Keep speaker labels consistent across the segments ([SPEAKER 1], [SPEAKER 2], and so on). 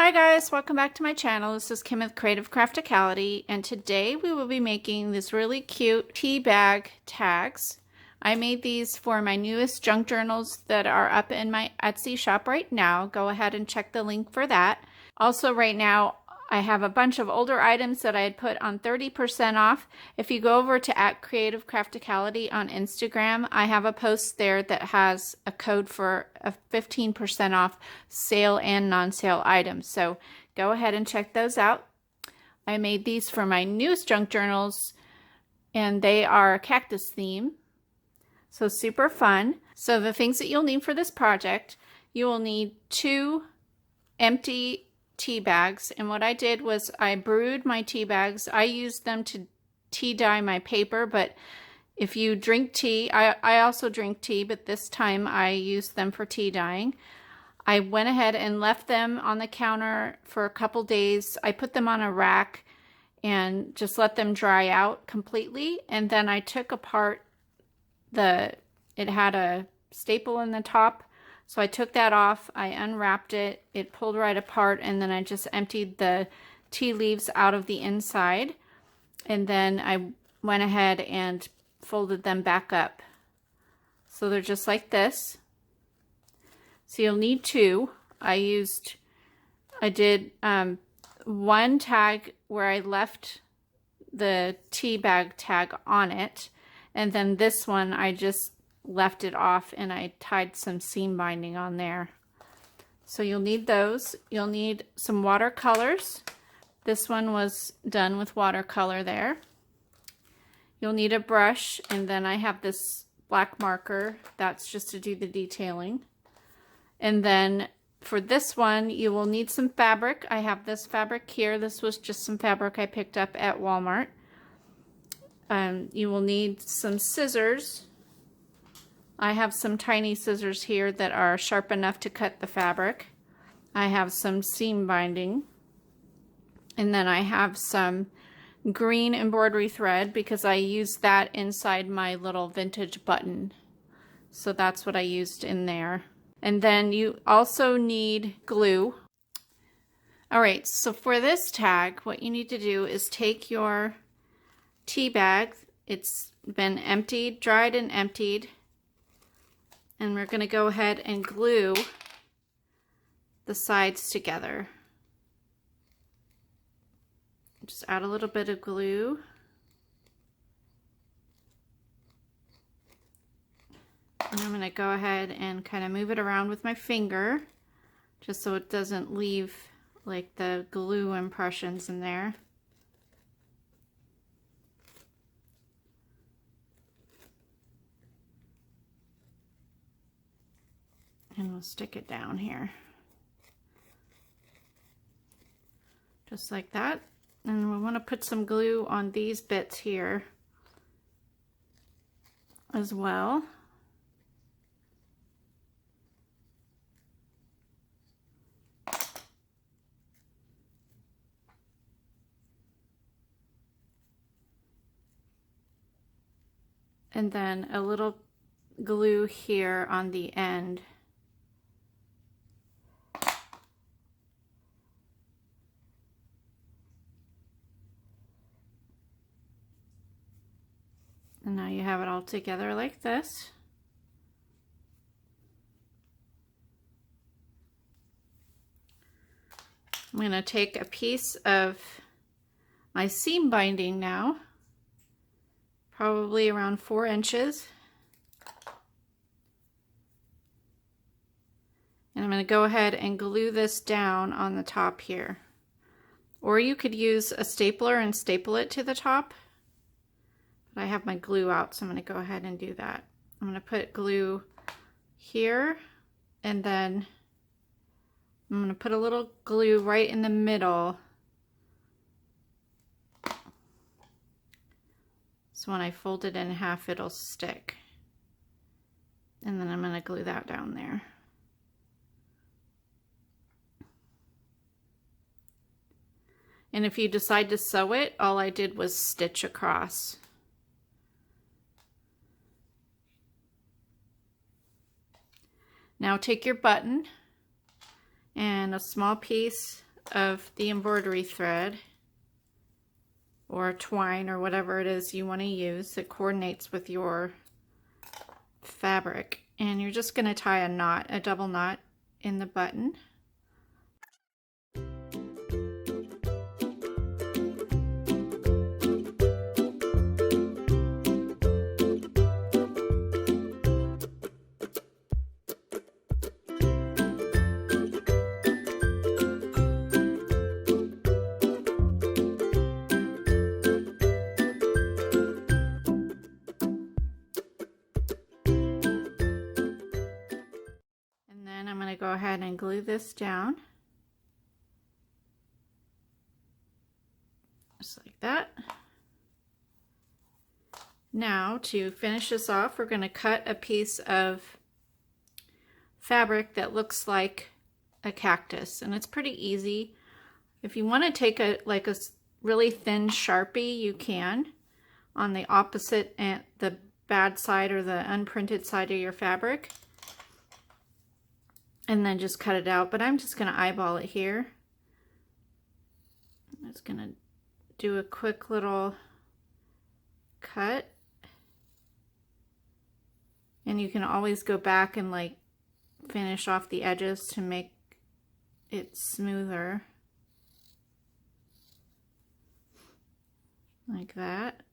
[SPEAKER 1] Hi guys, welcome back to my channel. This is Kim with Creative Crafticality, and today we will be making these really cute tea bag tags. I made these for my newest junk journals that are up in my Etsy shop right now. Go ahead and check the link for that. Also right now I have a bunch of older items that I had put on 30% off. If you go over to @Creative Crafticality on Instagram, I have a post there that has a code for a 15% off sale and non-sale items. So go ahead and check those out. I made these for my newest junk journals, and they are cactus theme. So super fun. So the things that you'll need for this project, you will need 2 empty tea bags, and what I did was I brewed my tea bags. I used them to tea dye my paper, but if you drink tea, I also drink tea, but this time I used them for tea dyeing. I went ahead and left them on the counter for a couple days. I put them on a rack and just let them dry out completely, and then I took apart it had a staple in the top. So I took that off, I unwrapped it, it pulled right apart, and then I just emptied the tea leaves out of the inside. And then I went ahead and folded them back up. So they're just like this. So you'll need 2. I did one tag where I left the tea bag tag on it. And then this one I just left it off and I tied some seam binding on there. So you'll need those. You'll need some watercolors. This one was done with watercolor there. You'll need a brush, and then I have this black marker. That's just to do the detailing. And then for this one, you will need some fabric. I have this fabric here. This was just some fabric I picked up at Walmart. You will need some scissors. I have some tiny scissors here that are sharp enough to cut the fabric. I have some seam binding. And then I have some green embroidery thread because I used that inside my little vintage button. So that's what I used in there. And then you also need glue. Alright, so for this tag, what you need to do is take your tea bag. It's been emptied, dried and emptied. And we're going to go ahead and glue the sides together. Just add a little bit of glue. And I'm going to go ahead and kind of move it around with my finger, just so it doesn't leave like the glue impressions in there. And we'll stick it down here. Just like that. And we want to put some glue on these bits here as well. And then a little glue here on the end. And now you have it all together like this. I'm going to take a piece of my seam binding now, probably around 4 inches. And I'm going to go ahead and glue this down on the top here. Or you could use a stapler and staple it to the top. I have my glue out, so I'm going to go ahead and do that. I'm going to put glue here, and then I'm going to put a little glue right in the middle. So when I fold it in half, it'll stick. And then I'm going to glue that down there. And if you decide to sew it, all I did was stitch across. Now take your button and a small piece of the embroidery thread or twine or whatever it is you want to use that coordinates with your fabric, and you're just going to tie a knot, a double knot in the button. Go ahead and glue this down just like that. Now to finish this off, we're going to cut a piece of fabric that looks like a cactus, and it's pretty easy. If you want to take a really thin Sharpie, you can on the opposite and the bad side or the unprinted side of your fabric, and then just cut it out. But I'm just going to eyeball it here. I'm just going to do a quick little cut. And you can always go back and like finish off the edges to make it smoother. Like that.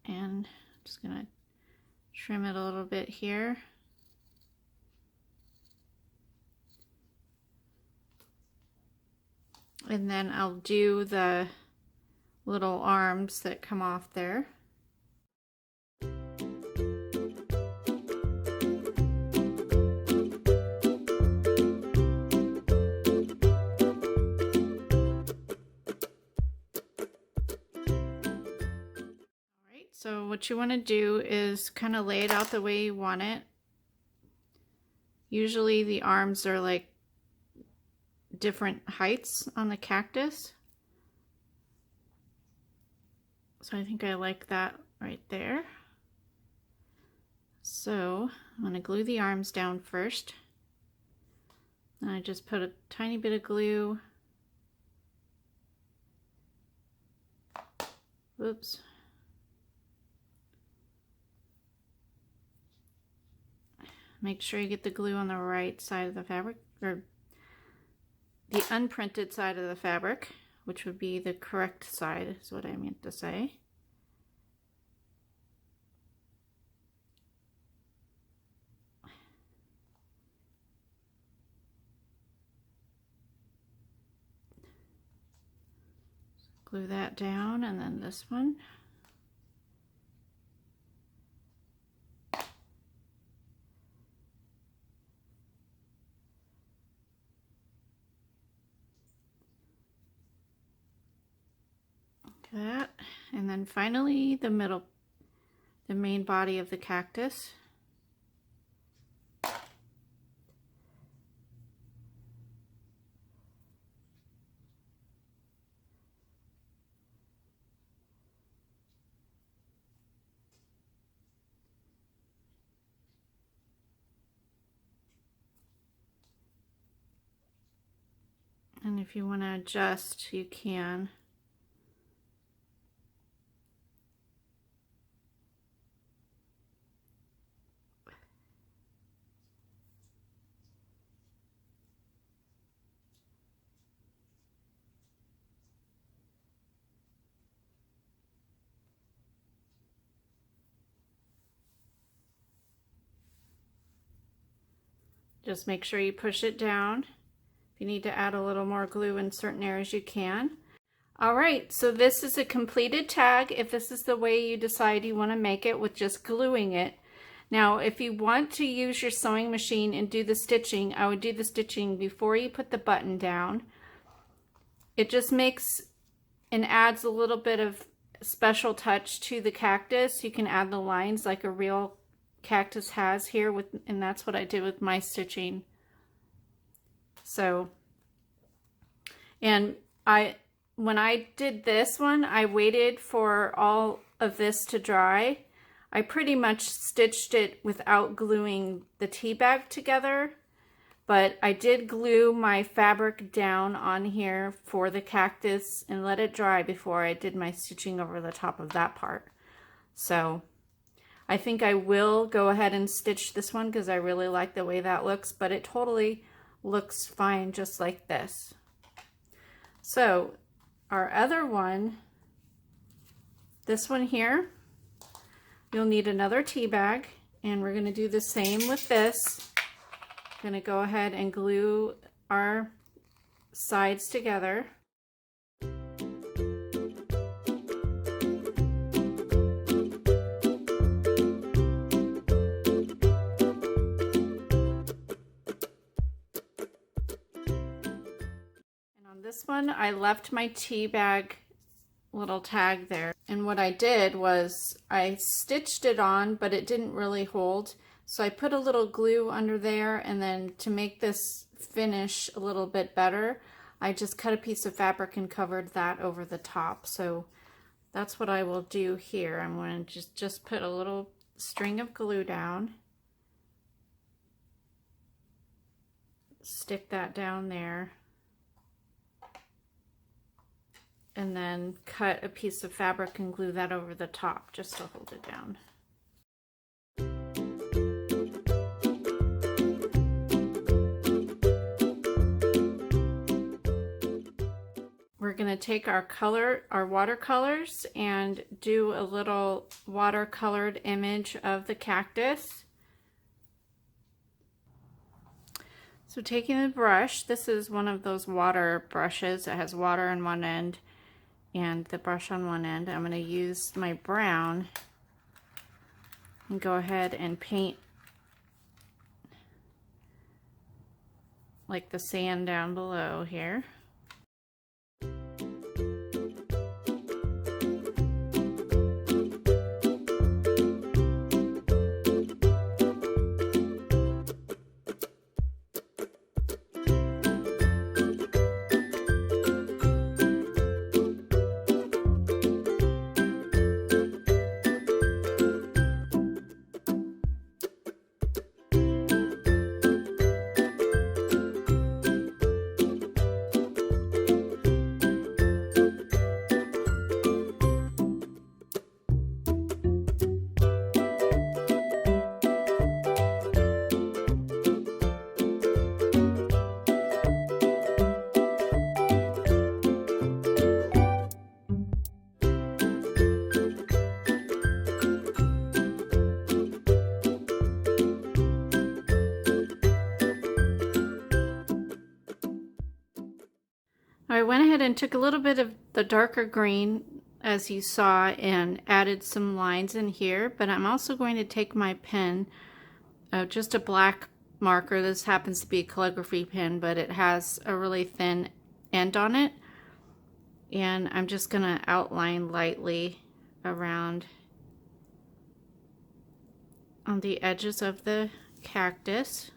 [SPEAKER 1] And I'm just going to trim it a little bit here. And then I'll do the little arms that come off there. Alright, so what you want to do is kind of lay it out the way you want it. Usually the arms are like different heights on the cactus. So I think I like that right there. So I'm going to glue the arms down first. And I just put a tiny bit of glue. Oops. Make sure you get the glue on the right side of the fabric, or the unprinted side of the fabric, which would be the correct side, is what I meant to say. Glue that down, and then this one. That, and then finally the middle, the main body of the cactus. And if you want to adjust, you can. Just make sure you push it down. If you need to add a little more glue in certain areas, you can. All right, so this is a completed tag if this is the way you decide you want to make it with just gluing it. Now, if you want to use your sewing machine and do the stitching, I would do the stitching before you put the button down. It just makes and adds a little bit of special touch to the cactus. You can add the lines like a real cactus has here, and that's what I did with my stitching. So, and when I did this one, I waited for all of this to dry. I pretty much stitched it without gluing the tea bag together, but I did glue my fabric down on here for the cactus and let it dry before I did my stitching over the top of that part. So I think I will go ahead and stitch this one because I really like the way that looks, but it totally looks fine just like this. So our other one, this one here, you'll need another tea bag, and we're going to do the same with this. I'm going to go ahead and glue our sides together. This one, I left my tea bag little tag there, and what I did was I stitched it on, but it didn't really hold, so I put a little glue under there, and then to make this finish a little bit better, I just cut a piece of fabric and covered that over the top. So that's what I will do here. I'm going to just put a little string of glue down, stick that down there, and then cut a piece of fabric and glue that over the top just to hold it down. We're going to take our watercolors and do a little watercolored image of the cactus. So taking the brush, this is one of those water brushes. It has water on one end and the brush on one end. I'm going to use my brown and go ahead and paint like the sand down below here. I went ahead and took a little bit of the darker green, as you saw, and added some lines in here, but I'm also going to take my pen, just a black marker. This happens to be a calligraphy pen, but it has a really thin end on it, and I'm just going to outline lightly around on the edges of the cactus.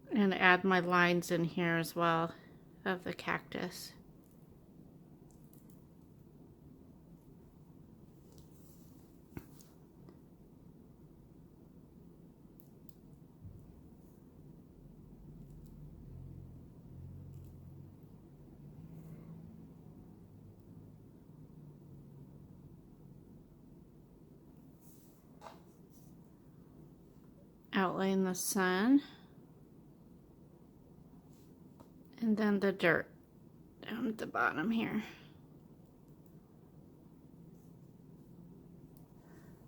[SPEAKER 1] And add my lines in here as well of the cactus. Outline the sun. And then the dirt down at the bottom here.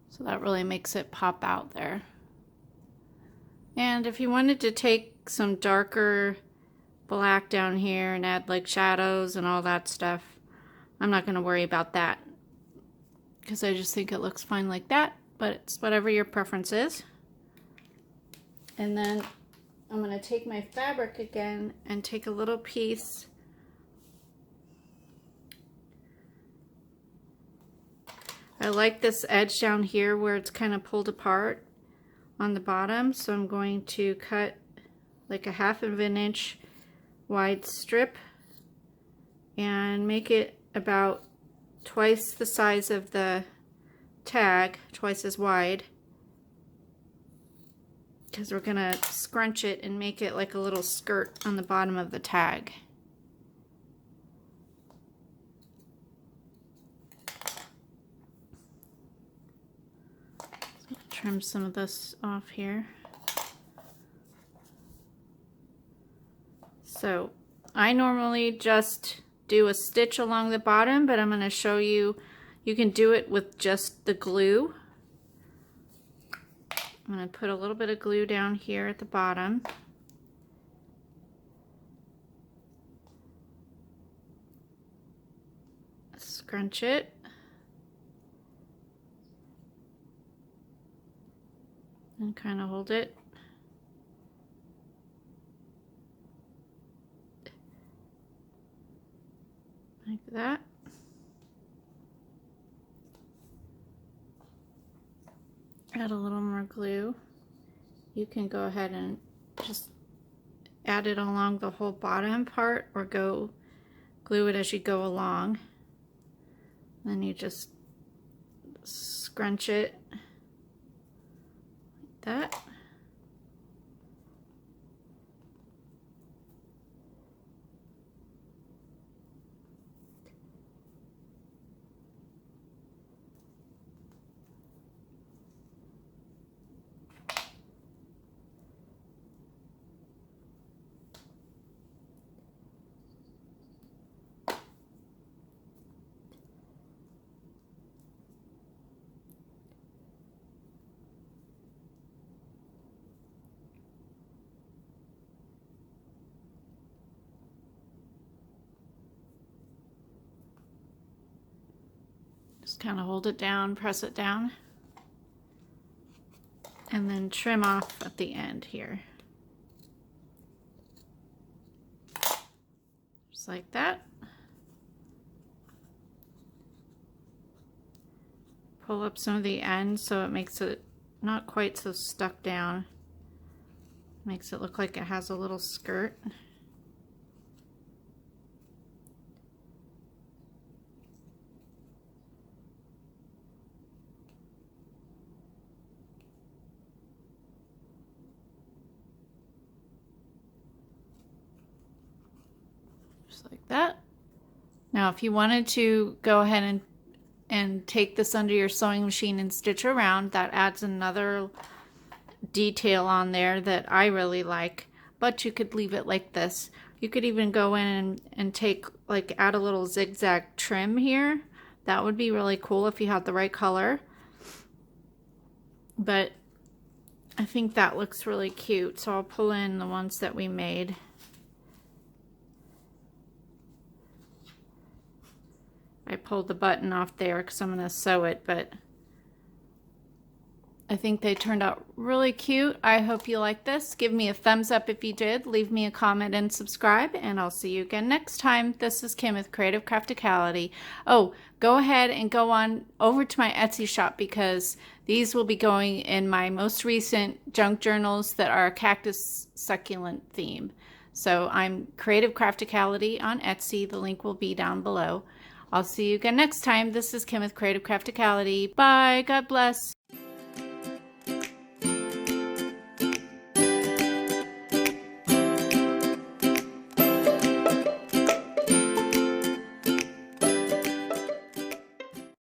[SPEAKER 1] So that really makes it pop out there. And if you wanted to take some darker black down here and add like shadows and all that stuff, I'm not going to worry about that because I just think it looks fine like that, but it's whatever your preference is. And then I'm going to take my fabric again and take a little piece I like this edge down here where it's kind of pulled apart on the bottom, so I'm going to cut like a 1/2 of an inch wide strip and make it about twice the size of the tag, twice as wide, because we're gonna scrunch it and make it like a little skirt on the bottom of the tag. So trim some of this off here. So I normally just do a stitch along the bottom, but I'm going to show you, you can do it with just the glue. I'm going to put a little bit of glue down here at the bottom. Scrunch it. And kind of hold it. Like that. Add a little more glue. You can go ahead and just add it along the whole bottom part, or go glue it as you go along. Then you just scrunch it like that. Just kind of hold it down, press it down, and then trim off at the end here. Just like that. Pull up some of the ends so it makes it not quite so stuck down. Makes it look like it has a little skirt. Just like that. Now if you wanted to go ahead and take this under your sewing machine and stitch around, that adds another detail on there that I really like, but you could leave it like this. You could even go in and take, like, add a little zigzag trim here. That would be really cool if you had the right color. But I think that looks really cute, so I'll pull in the ones that we made. I pulled the button off there because I'm going to sew it, but I think they turned out really cute. I hope you like this. Give me a thumbs up if you did. Leave me a comment and subscribe, and I'll see you again next time. This is Kim with Creative Crafticality. Oh, go ahead and go on over to my Etsy shop, because these will be going in my most recent junk journals that are a cactus succulent theme. So I'm Creative Crafticality on Etsy. The link will be down below. I'll see you again next time. This is Kim with Creative Crafticality. Bye. God bless.